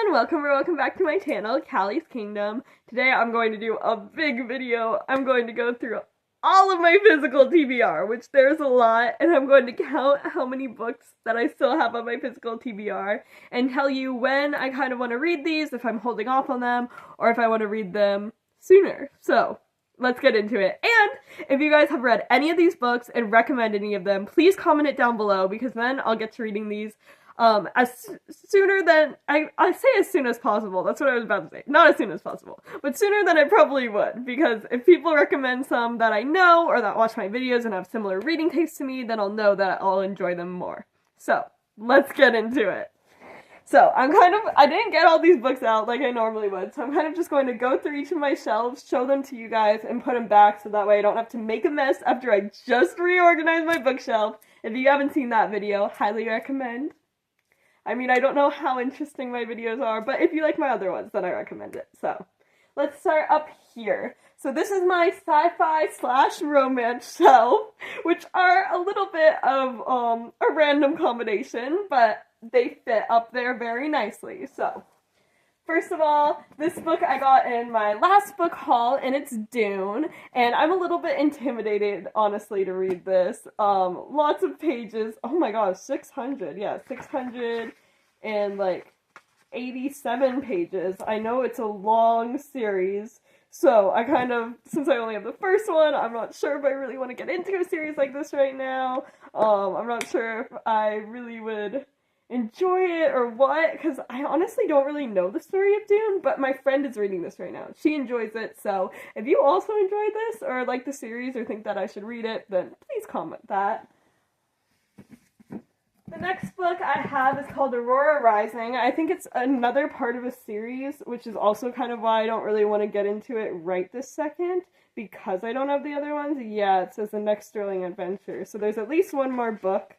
everyone, welcome back to my channel, Callie's Kingdom. Today I'm going to do a big video. I'm going to go through all of my physical TBR, which there's a lot, and I'm going to count how many books that I still have on my physical TBR, and tell you when I kind of want to read these, if I'm holding off on them, or if I want to read them sooner. So, let's get into it. And if you guys have read any of these books and recommend any of them, please comment it down below, because then I'll get to reading these as sooner than, I say as soon as possible, that's what I was about to say, not as soon as possible, but sooner than I probably would, because if people recommend some that I know, or that watch my videos and have similar reading tastes to me, then I'll know that I'll enjoy them more. So, let's get into it. So, I didn't get all these books out like I normally would, so I'm kind of just going to go through each of my shelves, show them to you guys, and put them back so that way I don't have to make a mess after I just reorganized my bookshelf. If you haven't seen that video, highly recommend. I mean, I don't know how interesting my videos are, but if you like my other ones, then I recommend it. So, let's start up here. So this is my sci-fi / romance shelf, which are a little bit of a random combination, but they fit up there very nicely. So, first of all, this book I got in my last book haul, and it's Dune, and I'm a little bit intimidated, honestly, to read this. Lots of pages. Oh my gosh, 600. Yeah, 600 and like 87 pages. I know it's a long series, so I kind of, since I only have the first one, I'm not sure if I really want to get into a series like this right now. I'm not sure if I really would enjoy it or what, because I honestly don't really know the story of Dune, but my friend is reading this right now. She enjoys it, so if you also enjoy this or like the series or think that I should read it, then please comment that. The next book I have is called Aurora Rising. I think it's another part of a series, which is also kind of why I don't really want to get into it right this second, because I don't have the other ones. Yeah, it says The Next Sterling Adventure, so there's at least one more book.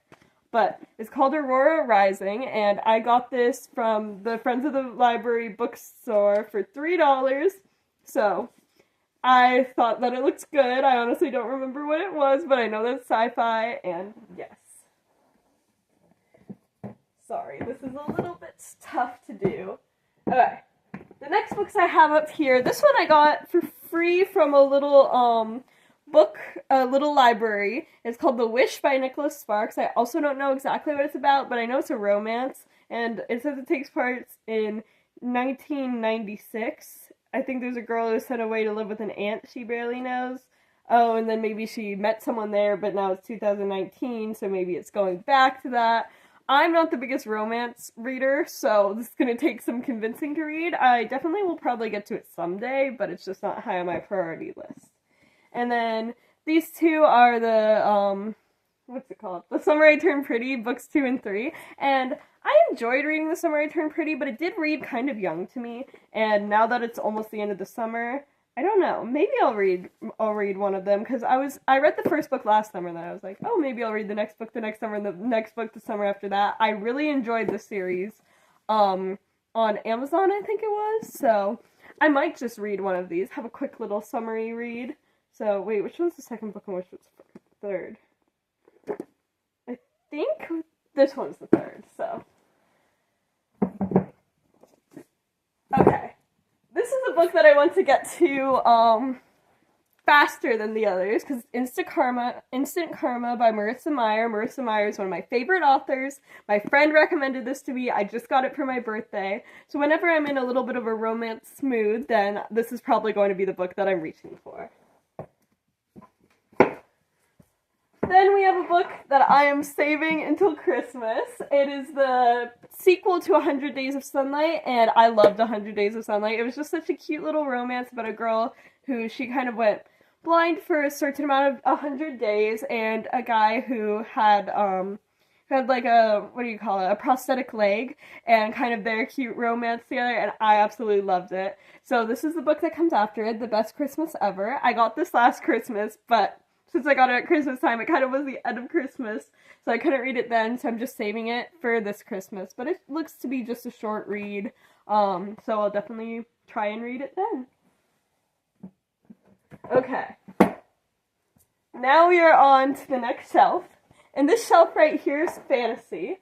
But it's called Aurora Rising, and I got this from the Friends of the Library bookstore for $3, so I thought that it looks good. I honestly don't remember what it was, but I know that's sci-fi, and yes. Sorry, this is a little bit tough to do. Okay, the next books I have up here, this one I got for free from a little, a little library. It's called The Wish by Nicholas Sparks. I also don't know exactly what it's about, but I know it's a romance, and it says it takes place in 1996. I think there's a girl who's sent away to live with an aunt she barely knows. Oh, and then maybe she met someone there, but now it's 2019, so maybe it's going back to that. I'm not the biggest romance reader, so this is going to take some convincing to read. I definitely will probably get to it someday, but it's just not high on my priority list. And then these two are the, what's it called? The Summer I Turned Pretty, books 2 and 3. And I enjoyed reading The Summer I Turned Pretty, but it did read kind of young to me. And now that it's almost the end of the summer, I don't know. Maybe I'll read one of them, because I read the first book last summer, and then I was like, oh, maybe I'll read the next book the next summer, and the next book the summer after that. I really enjoyed the series, on Amazon, I think it was. So I might just read one of these, have a quick little summary read. So, wait, which one's the second book and which one's the third? I think this one's the third, so. Okay. This is a book that I want to get to, faster than the others, because Instant Karma by Marissa Meyer. Marissa Meyer is one of my favorite authors. My friend recommended this to me. I just got it for my birthday. So whenever I'm in a little bit of a romance mood, then this is probably going to be the book that I'm reaching for. Then we have a book that I am saving until Christmas. It is the sequel to 100 Days of Sunlight, and I loved 100 Days of Sunlight. It was just such a cute little romance about a girl who she kind of went blind for a certain amount of 100 days, and a guy who had like a, what do you call it, a prosthetic leg, and kind of their cute romance together, and I absolutely loved it. So this is the book that comes after it, The Best Christmas Ever. I got this last Christmas, but since I got it at Christmas time, it kind of was the end of Christmas, so I couldn't read it then, so I'm just saving it for this Christmas. But it looks to be just a short read, so I'll definitely try and read it then. Okay. Now we are on to the next shelf, and this shelf right here is fantasy.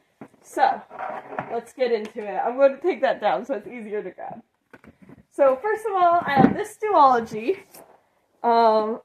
So, let's get into it. I'm going to take that down so it's easier to grab. So, first of all, I have this duology,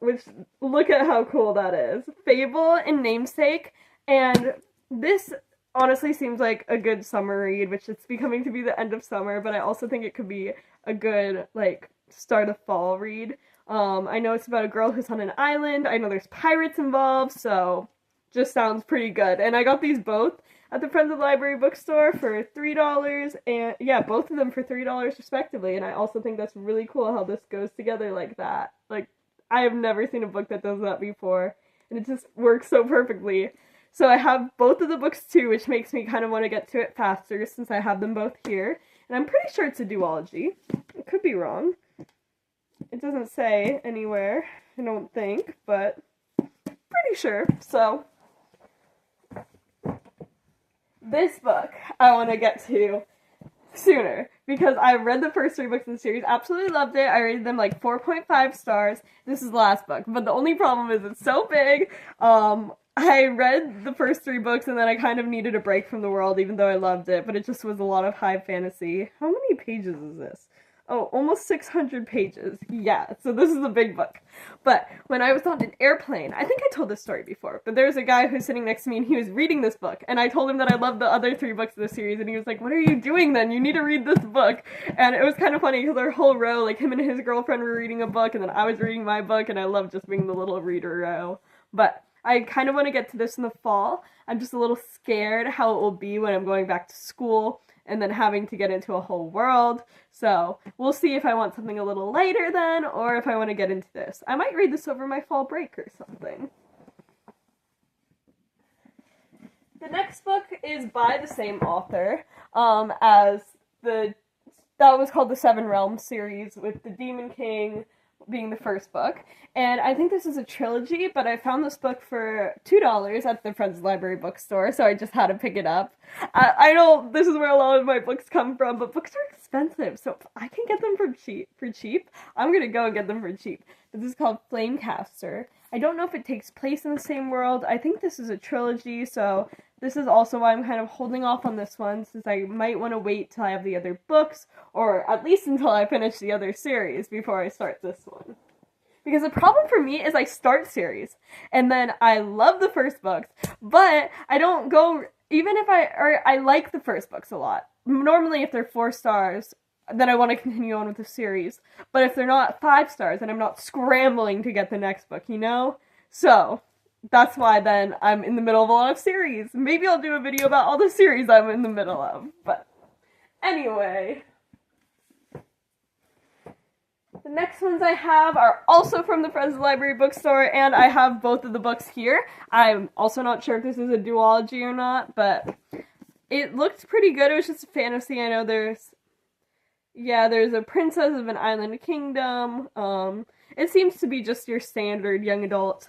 which, look at how cool that is. Fable and Namesake, and this honestly seems like a good summer read, which it's becoming to be the end of summer, but I also think it could be a good, like, start of fall read. I know it's about a girl who's on an island. I know there's pirates involved, so just sounds pretty good. And I got these both at the Friends of the Library bookstore for $3, and yeah, both of them for $3 respectively. And I also think that's really cool how this goes together like that. Like, I have never seen a book that does that before, and it just works so perfectly. So I have both of the books too, which makes me kind of want to get to it faster since I have them both here. And I'm pretty sure it's a duology. I could be wrong. It doesn't say anywhere, I don't think, but pretty sure. So this book I want to get to sooner because I read the first 3 books in the series, absolutely loved it. I rated them like 4.5 stars. This is the last book, but the only problem is it's so big. I read the first 3 books and then I kind of needed a break from the world even though I loved it, but it just was a lot of high fantasy. How many pages is this? Oh, almost 600 pages. Yeah, so this is a big book. But when I was on an airplane, I think I told this story before, but there was a guy who was sitting next to me and he was reading this book, and I told him that I loved the other 3 books of the series, and he was like, what are you doing then? You need to read this book. And it was kind of funny because our whole row, like him and his girlfriend were reading a book, and then I was reading my book, and I loved just being the little reader row. But I kind of want to get to this in the fall. I'm just a little scared how it will be when I'm going back to school and then having to get into a whole world. So we'll see if I want something a little lighter then, or if I want to get into this. I might read this over my fall break or something. The next book is by the same author as that was called the Seven Realms series, with the Demon King being the first book. And I think this is a trilogy, but I found this book for $2 at the Friends Library bookstore, so I just had to pick it up. I know this is where a lot of my books come from, but books are expensive, so if I can get them for cheap, I'm gonna go and get them for cheap. This is called Flamecaster. I don't know if it takes place in the same world. I think this is a trilogy, so this is also why I'm kind of holding off on this one, since I might want to wait till I have the other books, or at least until I finish the other series before I start this one. Because the problem for me is I start series, and then I love the first books, but I don't go, even if I like the first books a lot. Normally if they're 4 stars, then I want to continue on with the series. But if they're not 5 stars, then I'm not scrambling to get the next book, you know? So that's why then I'm in the middle of a lot of series. Maybe I'll do a video about all the series I'm in the middle of. But anyway, the next ones I have are also from the Friends of the Library bookstore, and I have both of the books here. I'm also not sure if this is a duology or not, but it looked pretty good. It was just a fantasy. I know there's a princess of an island kingdom. It seems to be just your standard young adult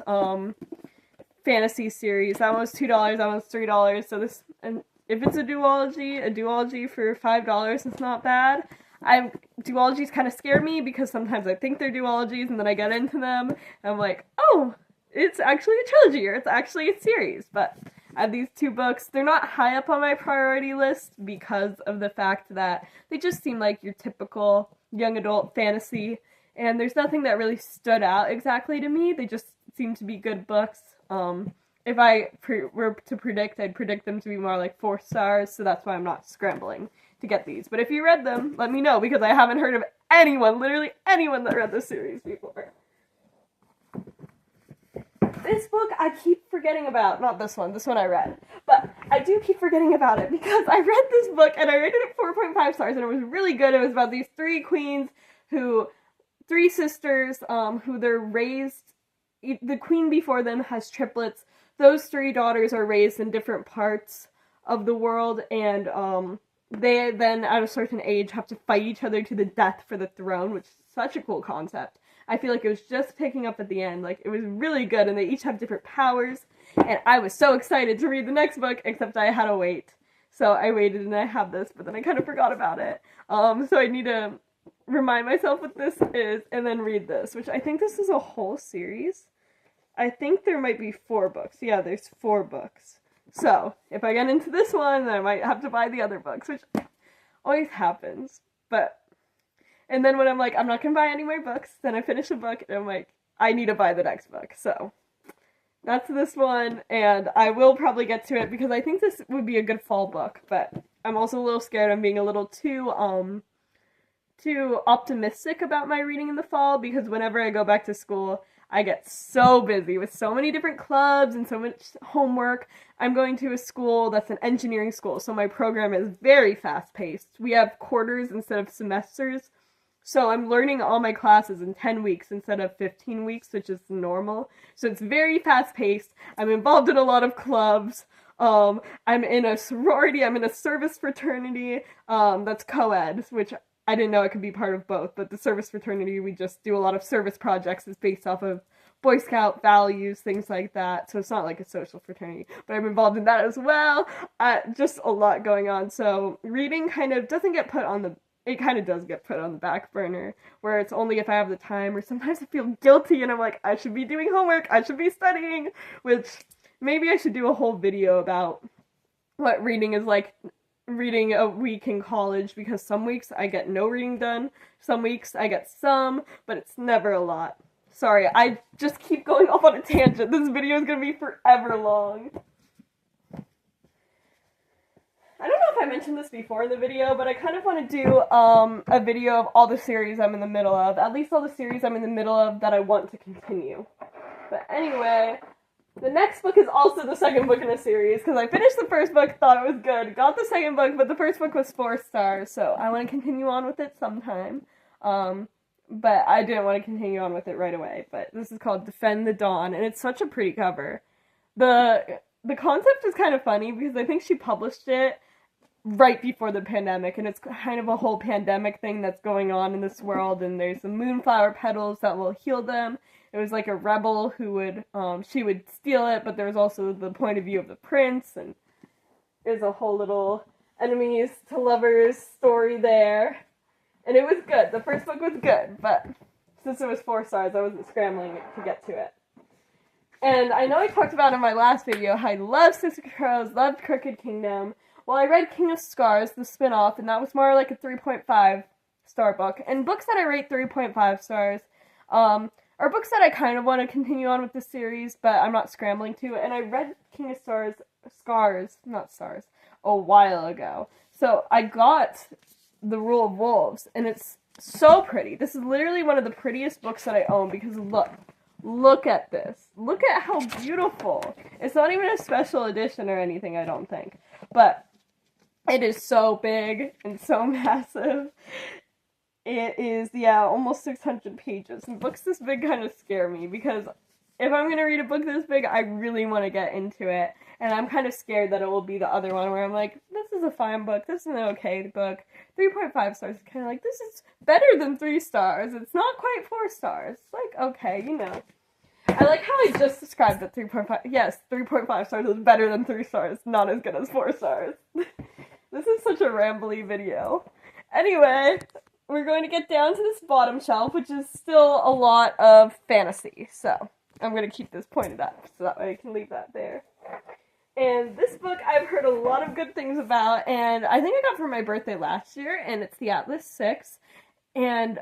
fantasy series. That one was $2, that one was $3, so this, and if it's a duology for $5 is not bad. Duologies kind of scare me because sometimes I think they're duologies and then I get into them and I'm like, oh, it's actually a trilogy or it's actually a series. But I have these 2 books. They're not high up on my priority list because of the fact that they just seem like your typical young adult fantasy, and there's nothing that really stood out exactly to me. They just seem to be good books. If I were to predict, I'd predict them to be more like 4 stars, so that's why I'm not scrambling to get these. But if you read them, let me know, because I haven't heard of anyone, literally anyone, that read this series before. This book I keep forgetting about. Not this one I read. But I do keep forgetting about it because I read this book and I rated it 4.5 stars and it was really good. It was about these 3 queens 3 sisters who they're raised. The queen before them has triplets. Those 3 daughters are raised in different parts of the world, and they then at a certain age have to fight each other to the death for the throne, which is such a cool concept. I feel like it was just picking up at the end. Like, it was really good, and they each have different powers, and I was so excited to read the next book, except I had to wait. So I waited, and I have this, but then I kind of forgot about it. So I need to remind myself what this is, and then read this, which I think this is a whole series. I think there might be 4 books. Yeah, there's 4 books. So, if I get into this one, then I might have to buy the other books, which always happens. And then when I'm like, I'm not gonna buy any more books, then I finish a book, and I'm like, I need to buy the next book. So, that's this one, and I will probably get to it, because I think this would be a good fall book, but I'm also a little scared I'm being a little too optimistic about my reading in the fall, because whenever I go back to school, I get so busy with so many different clubs and so much homework. I'm going to a school that's an engineering school, so my program is very fast-paced. We have quarters instead of semesters, so I'm learning all my classes in 10 weeks instead of 15 weeks, which is normal. So it's very fast-paced. I'm involved in a lot of clubs. I'm in a sorority, I'm in a service fraternity, that's co-ed, which I didn't know I could be part of both, but the service fraternity, we just do a lot of service projects. It's based off of Boy Scout values, things like that, so it's not like a social fraternity, but I'm involved in that as well. Just a lot going on, so reading kind of doesn't get put on the, it kind of does get put on the back burner, where it's only if I have the time, or sometimes I feel guilty and I'm like, I should be doing homework, I should be studying, which maybe I should do a whole video about what reading is like, reading a week in college, because some weeks I get no reading done, some weeks I get some, but it's never a lot. Sorry, I just keep going off on a tangent. This video is gonna be forever long. I don't know if I mentioned this before in the video, but I kind of want to do a video of all the series I'm in the middle of, at least all the series I'm in the middle of that I want to continue. But anyway, the next book is also the second book in a series, because I finished the first book, thought it was good, got the second book, but the first book was 4 stars, so I want to continue on with it sometime. But I didn't want to continue on with it right away, but this is called Defend the Dawn, and it's such a pretty cover. The concept is kind of funny, because I think she published it right before the pandemic, and it's kind of a whole pandemic thing that's going on in this world, and there's the moonflower petals that will heal them. It was like a rebel who would, she would steal it, but there was also the point of view of the prince, and there's a whole little enemies to lovers story there. And it was good. The first book was good, but since it was 4 stars, I wasn't scrambling to get to it. And I know I talked about in my last video how I love Sister Crows, loved Crooked Kingdom. Well, I read King of Scars, the spin-off, and that was more like a 3.5 star book. And books that I rate 3.5 stars, are books that I kind of want to continue on with the series, but I'm not scrambling to. And I read King of Scars, a while ago. So I got The Rule of Wolves, and it's so pretty. This is literally one of the prettiest books that I own, because look at this. Look at how beautiful. It's not even a special edition or anything, I don't think. But it is so big and so massive. It is, yeah, almost 600 pages. And books this big kind of scare me, because if I'm going to read a book this big, I really want to get into it. And I'm kind of scared that it will be the other one where I'm like, this is a fine book, this is an okay book. 3.5 stars is kind of like, this is better than 3 stars. It's not quite 4 stars. It's like, okay, you know. I like how I just described it 3.5. Yes, 3.5 stars is better than 3 stars, not as good as 4 stars. This is such a rambly video. Anyway, we're going to get down to this bottom shelf, which is still a lot of fantasy. So, I'm going to keep this pointed up, so that way I can leave that there. And this book I've heard a lot of good things about, and I think I got for my birthday last year, and it's the Atlas 6. And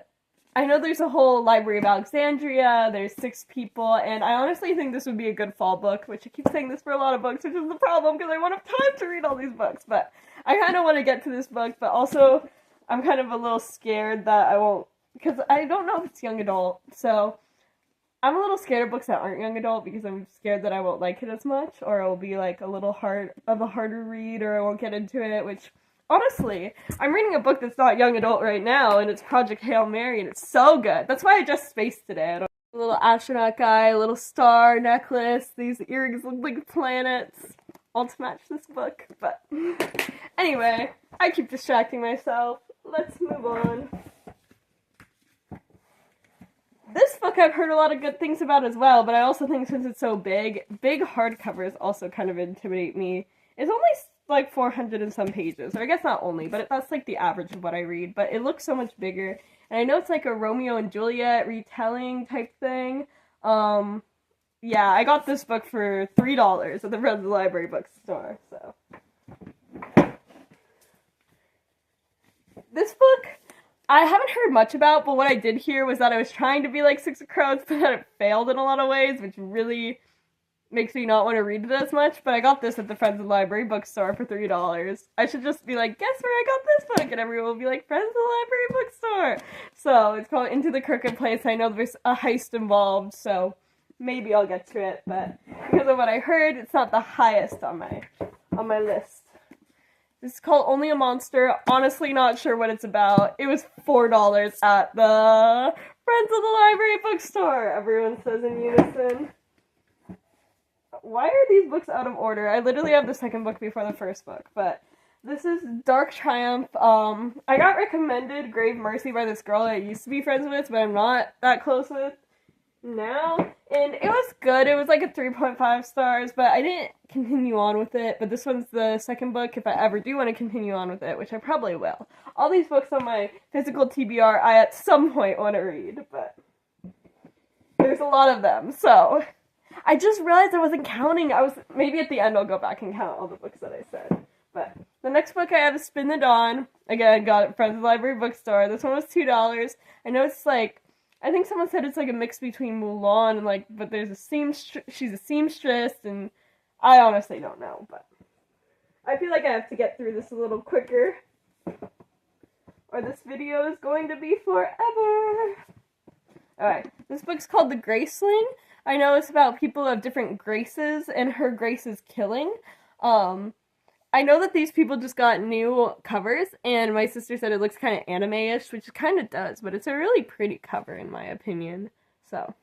I know there's a whole Library of Alexandria, there's 6 people, and I honestly think this would be a good fall book, which I keep saying this for a lot of books, which is the problem, because I won't have time to read all these books. But I kind of want to get to this book, but also I'm kind of a little scared that I won't, because I don't know if it's young adult, so I'm a little scared of books that aren't young adult, because I'm scared that I won't like it as much, or it will be like a little harder read, or I won't get into it, which, honestly, I'm reading a book that's not young adult right now, and it's Project Hail Mary, and it's so good. That's why I just spaced today. A little astronaut guy, a little star necklace, these earrings look like planets, all to match this book, but anyway, I keep distracting myself. Let's move on. This book I've heard a lot of good things about as well, but I also think since it's so big hardcovers also kind of intimidate me. It's only like 400 and some pages, or I guess not only, but that's like the average of what I read, but it looks so much bigger, and I know it's like a Romeo and Juliet retelling type thing, yeah, I got this book for $3 at the Friends of the Library bookstore, so. This book, I haven't heard much about, but what I did hear was that I was trying to be like Six of Crows, but that it failed in a lot of ways, which really makes me not want to read it as much, but I got this at the Friends of the Library bookstore for $3. I should just be like, guess where I got this book? And everyone will be like, Friends of the Library bookstore! So, it's called Into the Crooked Place. I know there's a heist involved, so maybe I'll get to it, but because of what I heard, it's not the highest on my list. This is called Only a Monster. Honestly not sure what it's about. It was $4 at the Friends of the Library bookstore, everyone says in unison. Why are these books out of order? I literally have the second book before the first book, but this is Dark Triumph. I got recommended Grave Mercy by this girl that I used to be friends with, but I'm not that close with now, and it was good. It was like a 3.5 stars, but I didn't continue on with it. But this one's the second book if I ever do want to continue on with it, which I probably will. All these books on my physical TBR I at some point want to read, but there's a lot of them, so I just realized I wasn't counting. Maybe at the end I'll go back and count all the books that I said. But the next book I have is Spin the Dawn. Again, got it at Friends of the Library bookstore. This one was $2. I know it's like, I think someone said it's like a mix between Mulan and like, but there's she's a seamstress, and I honestly don't know, but I feel like I have to get through this a little quicker, or this video is going to be forever. Alright, this book's called The Graceling. I know it's about people who have different graces, and her grace is killing. I know that these people just got new covers, and my sister said it looks kind of anime-ish, which it kind of does, but it's a really pretty cover, in my opinion. So,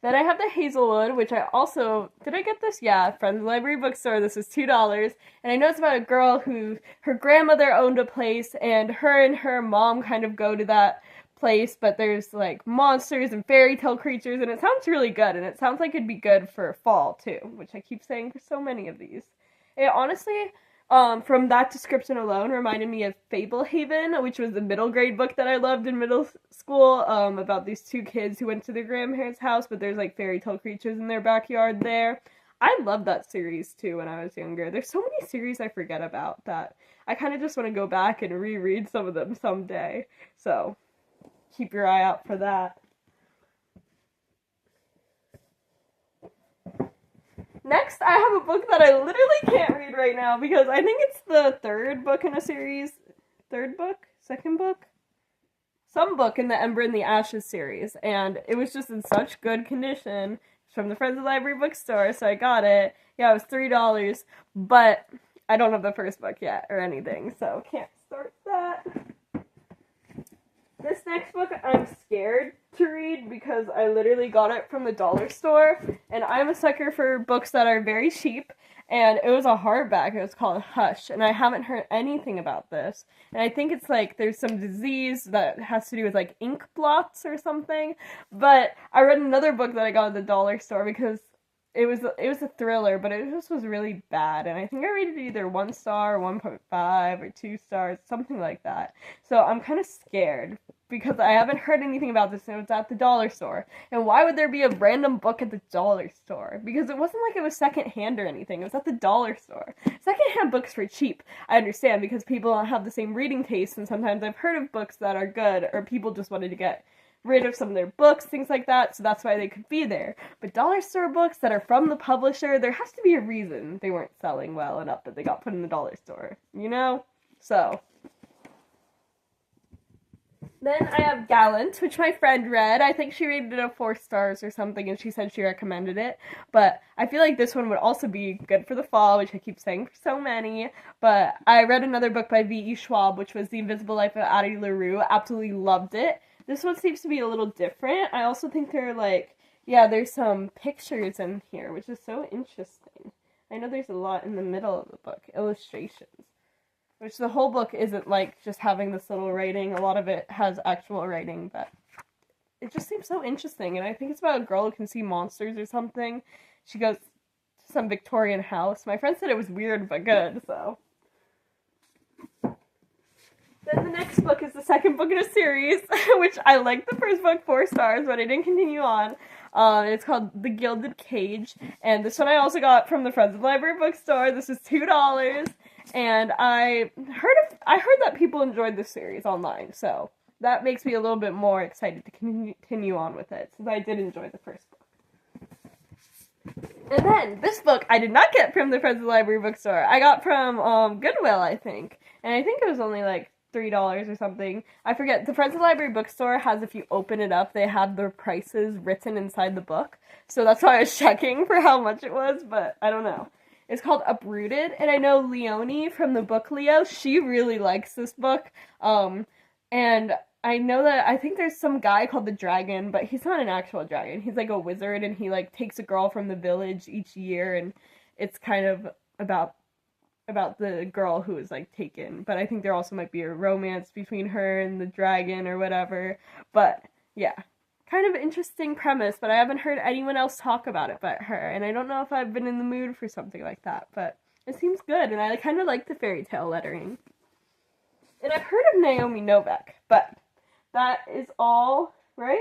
then I have the Hazelwood, which I also, did I get this? Yeah, Friends of the Library bookstore. This was $2, and I know it's about a girl who, her grandmother owned a place, and her mom kind of go to that place, but there's like monsters and fairy tale creatures, and it sounds really good, and it sounds like it'd be good for fall, too, which I keep saying for so many of these. It honestly, from that description alone, reminded me of Fablehaven, which was the middle grade book that I loved in middle school, about these two kids who went to their grandparents' house, but there's like fairy tale creatures in their backyard there. I loved that series too when I was younger. There's so many series I forget about that I kind of just want to go back and reread some of them someday. So, keep your eye out for that. Next, I have a book that I literally can't read right now because I think it's the third book in a series. Third book? Second book? Some book in the Ember and the Ashes series, and it was just in such good condition. It's from the Friends of the Library bookstore, so I got it. Yeah, it was $3, but I don't have the first book yet or anything, so can't start that. This next book I'm scared to read because I literally got it from the dollar store, and I'm a sucker for books that are very cheap, and it was a hardback. It was called Hush, and I haven't heard anything about this, and I think it's like there's some disease that has to do with like ink blots or something, but I read another book that I got at the dollar store because it was a thriller, but it just was really bad, and I think I rated it either 1 star, 1.5, or 2 stars, something like that. So I'm kind of scared because I haven't heard anything about this, and it's at the dollar store. And why would there be a random book at the dollar store? Because it wasn't like it was secondhand or anything. It was at the dollar store. Secondhand books were cheap, I understand, because people don't have the same reading taste, and sometimes I've heard of books that are good, or people just wanted to get rid of some of their books, things like that, so that's why they could be there. But dollar store books that are from the publisher, there has to be a reason they weren't selling well enough that they got put in the dollar store, you know? So. Then I have Gallant, which my friend read. I think she rated it 4 stars or something, and she said she recommended it. But I feel like this one would also be good for the fall, which I keep saying for so many. But I read another book by V.E. Schwab, which was The Invisible Life of Addie LaRue. Absolutely loved it. This one seems to be a little different. I also think there's some pictures in here, which is so interesting. I know there's a lot in the middle of the book, illustrations. Which the whole book isn't like just having this little writing. A lot of it has actual writing, but it just seems so interesting. And I think it's about a girl who can see monsters or something. She goes to some Victorian house. My friend said it was weird but good, so. Then the next book is the second book in a series, which I liked the first book 4 stars, but I didn't continue on. It's called The Gilded Cage, and this one I also got from the Friends of the Library bookstore. This is $2, and I heard that people enjoyed this series online, so that makes me a little bit more excited to continue on with it, since I did enjoy the first book. And then, this book I did not get from the Friends of the Library bookstore. I got from Goodwill, I think. And I think it was only like $3 or something. I forget. The Friends of the Library bookstore has, if you open it up, they have their prices written inside the book. So that's why I was checking for how much it was, but I don't know. It's called Uprooted, and I know Leonie from the book Leo, she really likes this book. And I know that, I think there's some guy called the Dragon, but he's not an actual dragon. He's like a wizard, and he like takes a girl from the village each year, and it's kind of about the girl who is like taken. But I think there also might be a romance between her and the dragon or whatever. But yeah, kind of interesting premise, but I haven't heard anyone else talk about it but her, and I don't know if I've been in the mood for something like that, but it seems good, and I kind of like the fairy tale lettering. And I've heard of Naomi Novik, but that is all, right?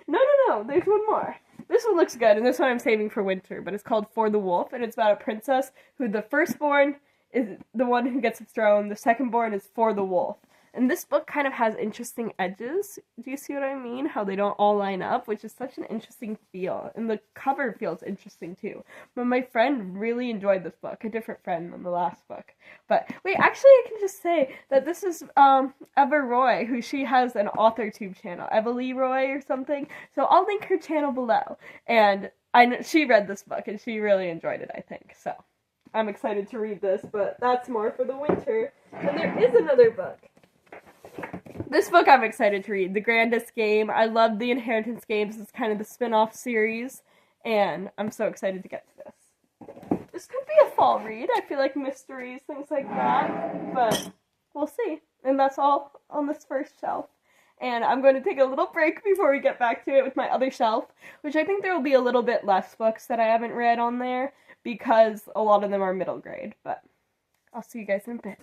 No, there's one more. This one looks good, and this one I'm saving for winter, but it's called For the Wolf, and it's about a princess who the firstborn is the one who gets the throne, the secondborn is for the wolf. And this book kind of has interesting edges. Do you see what I mean? How they don't all line up, which is such an interesting feel. And the cover feels interesting too. But my friend really enjoyed this book. A different friend than the last book. But wait, actually I can just say that this is Eva Roy, who she has an AuthorTube channel. Eva Lee Roy or something. So I'll link her channel below. And I know she read this book and she really enjoyed it, I think. So I'm excited to read this, but that's more for the winter. And there is another book. This book I'm excited to read, The Grandest Game. I love the Inheritance games. It's kind of the spin-off series, and I'm so excited to get to this. This could be a fall read. I feel like mysteries, things like that, but we'll see. And that's all on this first shelf. And I'm going to take a little break before we get back to it with my other shelf, which I think there will be a little bit less books that I haven't read on there, because a lot of them are middle grade, but I'll see you guys in a bit.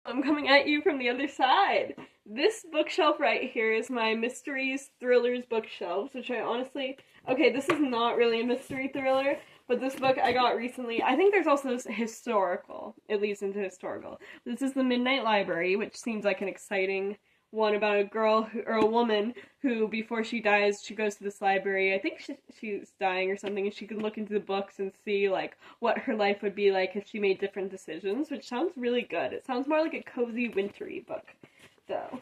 I'm coming at you from the other side. This bookshelf right here is my mysteries, thrillers bookshelves, which I honestly... Okay, this is not really a mystery thriller, but this book I got recently. I think there's also this historical. It leads into historical. This is The Midnight Library, which seems like an exciting one about a girl or a woman who, before she dies, she goes to this library. I think she's dying or something, and she can look into the books and see like what her life would be like if she made different decisions, which sounds really good. It sounds more like a cozy, wintry book, though.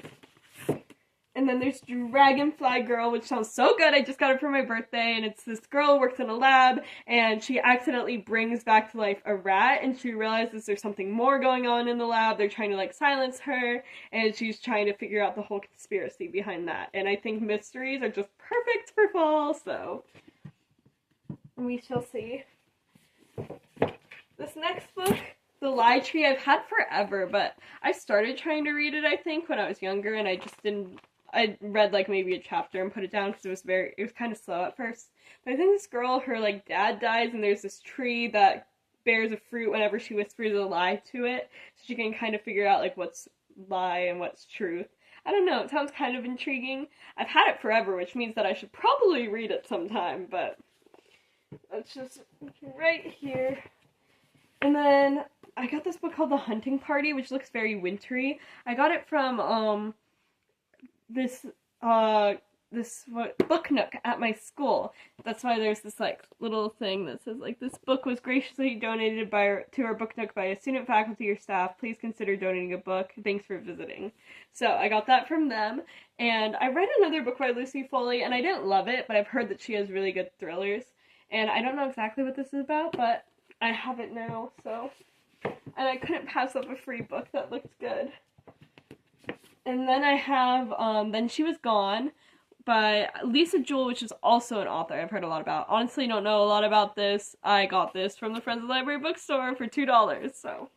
And then there's Dragonfly Girl, which sounds so good. I just got it for my birthday, and it's this girl who works in a lab, and she accidentally brings back to life a rat, and she realizes there's something more going on in the lab. They're trying to, like, silence her, and she's trying to figure out the whole conspiracy behind that. And I think mysteries are just perfect for fall, so we shall see. This next book, The Lie Tree, I've had forever, but I started trying to read it, I think, when I was younger, and I just didn't... I read, like, maybe a chapter and put it down because it was kind of slow at first. But I think this girl, her, like, dad dies, and there's this tree that bears a fruit whenever she whispers a lie to it, so she can kind of figure out, like, what's lie and what's truth. I don't know, it sounds kind of intriguing. I've had it forever, which means that I should probably read it sometime, but it's just right here. And then I got this book called The Hunting Party, which looks very wintry. I got it from, this book nook at my school. That's why there's this, like, little thing that says, like, this book was graciously donated to our book nook by a student, faculty, or staff. Please consider donating a book. Thanks for visiting. So I got that from them, and I read another book by Lucy Foley, and I didn't love it, but I've heard that she has really good thrillers, and I don't know exactly what this is about, but I have it now, so, and I couldn't pass up a free book that looked good. And then I have, Then She Was Gone by Lisa Jewell, which is also an author I've heard a lot about. Honestly, don't know a lot about this. I got this from the Friends of the Library bookstore for $2, so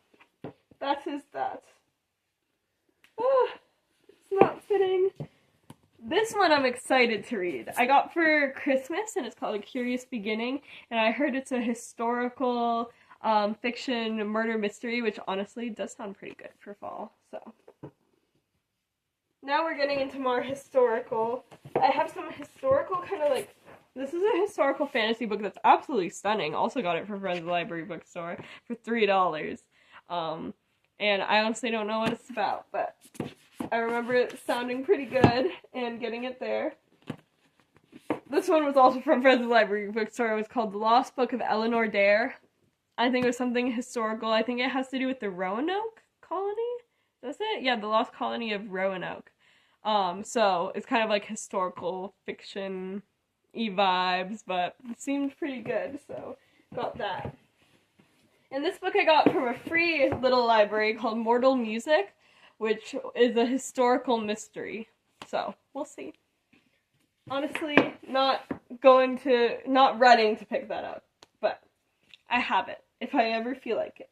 that is that. Oh, it's not fitting. This one I'm excited to read. I got for Christmas, and it's called A Curious Beginning, and I heard it's a historical fiction murder mystery, which honestly does sound pretty good for fall, so. Now we're getting into more historical. I have some historical kind of like This is a historical fantasy book that's absolutely stunning. Also got it from Friends Library Bookstore for $3. And I honestly don't know what it's about, but I remember it sounding pretty good and getting it there. This one was also from Friends Library Bookstore. It was called The Lost Book of Eleanor Dare. I think it was something historical. I think it has to do with the Roanoke colony. Does it? Yeah, the lost colony of Roanoke. So it's kind of like historical fiction-y vibes, but it seemed pretty good, so got that. And this book I got from a free little library called Mortal Music, which is a historical mystery. So, we'll see. Honestly, not running to pick that up, but I have it if I ever feel like it.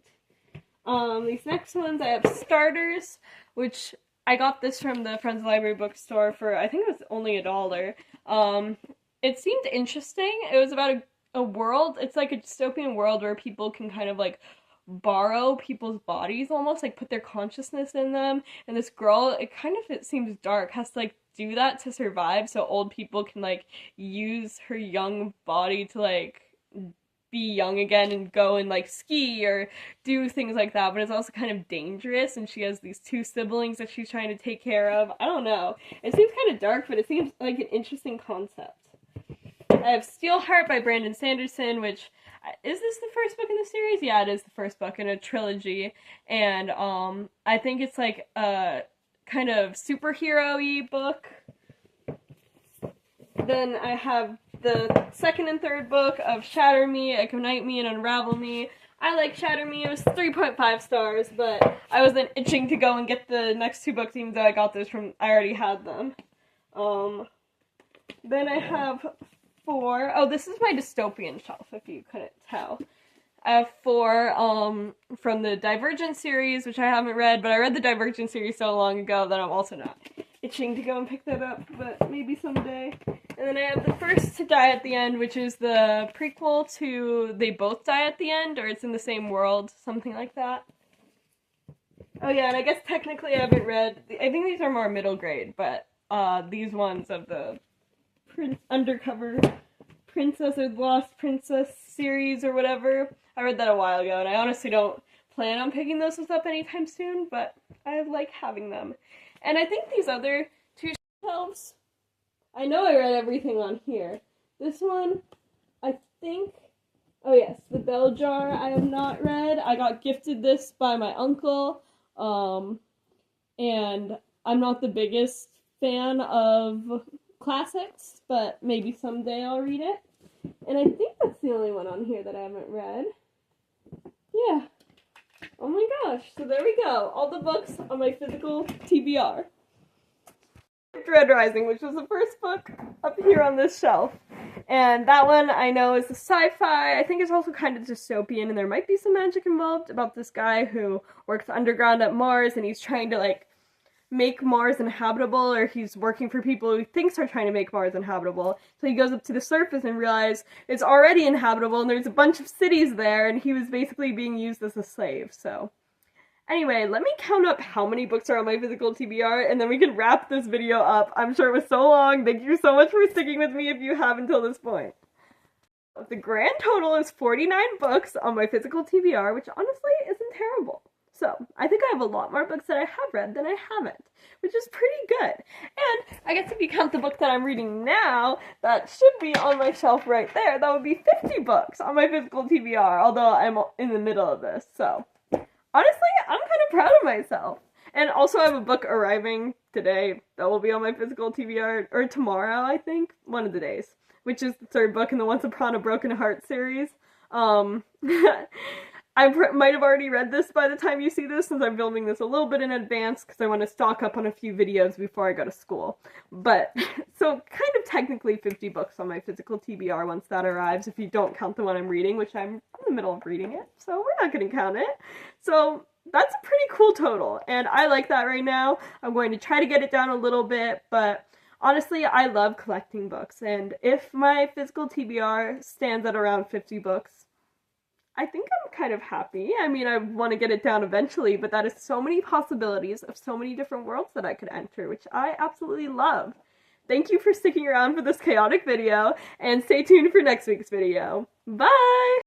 These next ones I have Starters, which I got this from the Friends Library Bookstore for, I think it was only $1. It seemed interesting. It was about a world, it's like a dystopian world where people can kind of like borrow people's bodies almost, like put their consciousness in them, and this girl, it seems dark, has to like do that to survive, so old people can like use her young body to like be young again and go and like ski or do things like that, but it's also kind of dangerous, and she has these 2 siblings that she's trying to take care of. I don't know. It seems kind of dark, but it seems like an interesting concept. I have Steelheart by Brandon Sanderson, which, is this the first book in the series? Yeah, it is the first book in a trilogy, and I think it's like a kind of superhero-y book. Then I have the second and third book of Shatter Me, Ignite Me, and Unravel Me. I like Shatter Me. It was 3.5 stars, but I wasn't itching to go and get the next 2 books, even though I got those from, I already had them. Then I have 4, oh, this is my dystopian shelf, if you couldn't tell. I have 4 from the Divergent series, which I haven't read, but I read the Divergent series so long ago that I'm also not itching to go and pick that up, but maybe someday. And then I have The First to Die at the End, which is the prequel to They Both Die at the End, or It's in the Same World, something like that. Oh yeah, and I guess technically I haven't read, I think these are more middle grade, but these ones of the Undercover Princess or Lost Princess series or whatever, I read that a while ago, and I honestly don't plan on picking those up anytime soon, but I like having them. And I think these other 2 shelves, I know I read everything on here. This one, I think, oh yes, The Bell Jar I have not read. I got gifted this by my uncle, and I'm not the biggest fan of classics, but maybe someday I'll read it. And I think that's the only one on here that I haven't read. Yeah. Oh my gosh, so there we go. All the books on my physical TBR. Red Rising, which was the first book up here on this shelf. And that one I know is a sci-fi. I think it's also kind of dystopian, and there might be some magic involved, about this guy who works underground at Mars, and he's trying to like make Mars inhabitable, or he's working for people who thinks are trying to make Mars inhabitable. So he goes up to the surface and realizes it's already inhabitable, and there's a bunch of cities there, and he was basically being used as a slave. So anyway, let me count up how many books are on my physical TBR, and then we can wrap this video up. I'm sure it was so long. Thank you so much for sticking with me if you have until this point. The grand total is 49 books on my physical TBR, which honestly isn't terrible. So, I think I have a lot more books that I have read than I haven't, which is pretty good. And I guess if you count the book that I'm reading now, that should be on my shelf right there. That would be 50 books on my physical TBR, although I'm in the middle of this. So, honestly, I'm kind of proud of myself. And also I have a book arriving today that will be on my physical TBR, or tomorrow, I think, one of the days, which is the 3rd book in the Once Upon a Broken Heart series. I might have already read this by the time you see this, since I'm filming this a little bit in advance, because I want to stock up on a few videos before I go to school. But, so kind of technically 50 books on my physical TBR once that arrives, if you don't count the one I'm reading, which I'm in the middle of reading it, so we're not going to count it. So, that's a pretty cool total, and I like that right now. I'm going to try to get it down a little bit, but honestly, I love collecting books, and if my physical TBR stands at around 50 books, I think I'm kind of happy. I mean, I want to get it down eventually, but that is so many possibilities of so many different worlds that I could enter, which I absolutely love. thank you for sticking around for this chaotic video, and stay tuned for next week's video. Bye!